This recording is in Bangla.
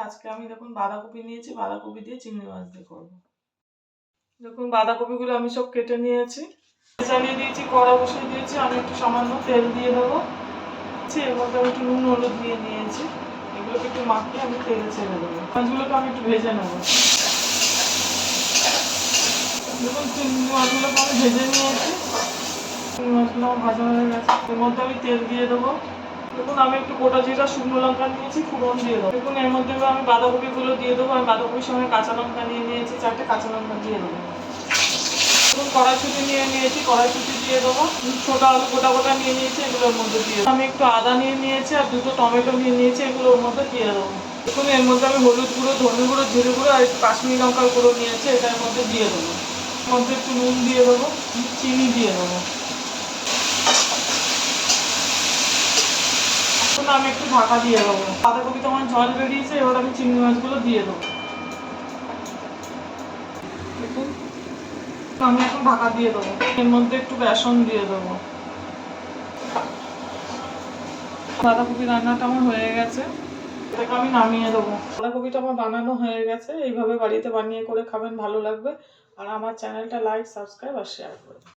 আজকে আমি দেখুন বাঁধাকপি নিয়েছি, বাঁধাকপি দিয়ে চিংড়ি মাছ দিয়ে করবো। দেখুন বাঁধাকপিগুলো আমি সব কেটে নিয়েছি, চালিয়ে দিয়েছি, কড়া বসিয়ে দিয়েছি। আমি একটু সামান্য তেল দিয়ে দেবো, এর মধ্যে আমি একটু নুন হলুদ দিয়ে নিয়েছি। এগুলোকে একটু মাখিয়ে আমি তেলে ছেড়ে দেবো। মাছগুলোকে আমি একটু ভেজে নেবো। দেখুন চিংড়ি মাছগুলোকে আমি ভেজে নিয়েছি, চিংড়ি মাছগুলো আমার ভাজা হয়ে গেছে। এর মধ্যে আমি তেল দিয়ে দেবো। দেখুন আমি একটু গোটা জিরা শুকনো লঙ্কা নিয়েছি, ফোড়ন দিয়ে দেবো। দেখুন এর মধ্যে আমি বাঁধাকপিগুলো দিয়ে দেবো। আমি বাঁধাকপির সঙ্গে কাঁচা লঙ্কা নিয়ে নিয়েছি, 4টে কাঁচা লঙ্কা দিয়ে দেবো। দেখুন কড়াইশুঁটি নিয়ে নিয়েছি, কড়াইশুঁটি দিয়ে দেবো। ছোটো আলু গোটা গোটা নিয়ে নিয়েছি, এগুলোর মধ্যে দিয়ে দেবো। আমি একটু আদা নিয়ে নিয়েছি আর 2টো টমেটো নিয়ে নিয়েছি, এগুলোর মধ্যে দিয়ে দেবো। দেখুন এর মধ্যে আমি হলুদ গুঁড়ো, ধনে গুঁড়ো, জিরে গুঁড়ো আর একটু কাশ্মীরি লঙ্কার গুঁড়ো নিয়েছি, এটার মধ্যে দিয়ে দেবো। এর মধ্যে একটু নুন দিয়ে দেবো, চিনি দিয়ে দেবো। আমি একটু ঢাকা দিয়ে দেবো। বাঁধাকপিতে আমার জল বেরিয়েছে, এবার আমি চিংড়ি মাছগুলো দিয়ে দেবো। দেখুন আমি এখন ঢাকা দিয়ে দেবো। এর মধ্যে একটু বেসন দিয়ে দেবো। বাঁধাকপি রান্নাটা আমার হয়ে গেছে, এটাকে আমি নামিয়ে দেবো। বাঁধাকপিটা আমার বানানো হয়ে গেছে। এইভাবে বাড়িতে বানিয়ে করে খাবেন, ভালো লাগবে। আর আমার চ্যানেলটা লাইক, সাবস্ক্রাইব আর শেয়ার করবেন।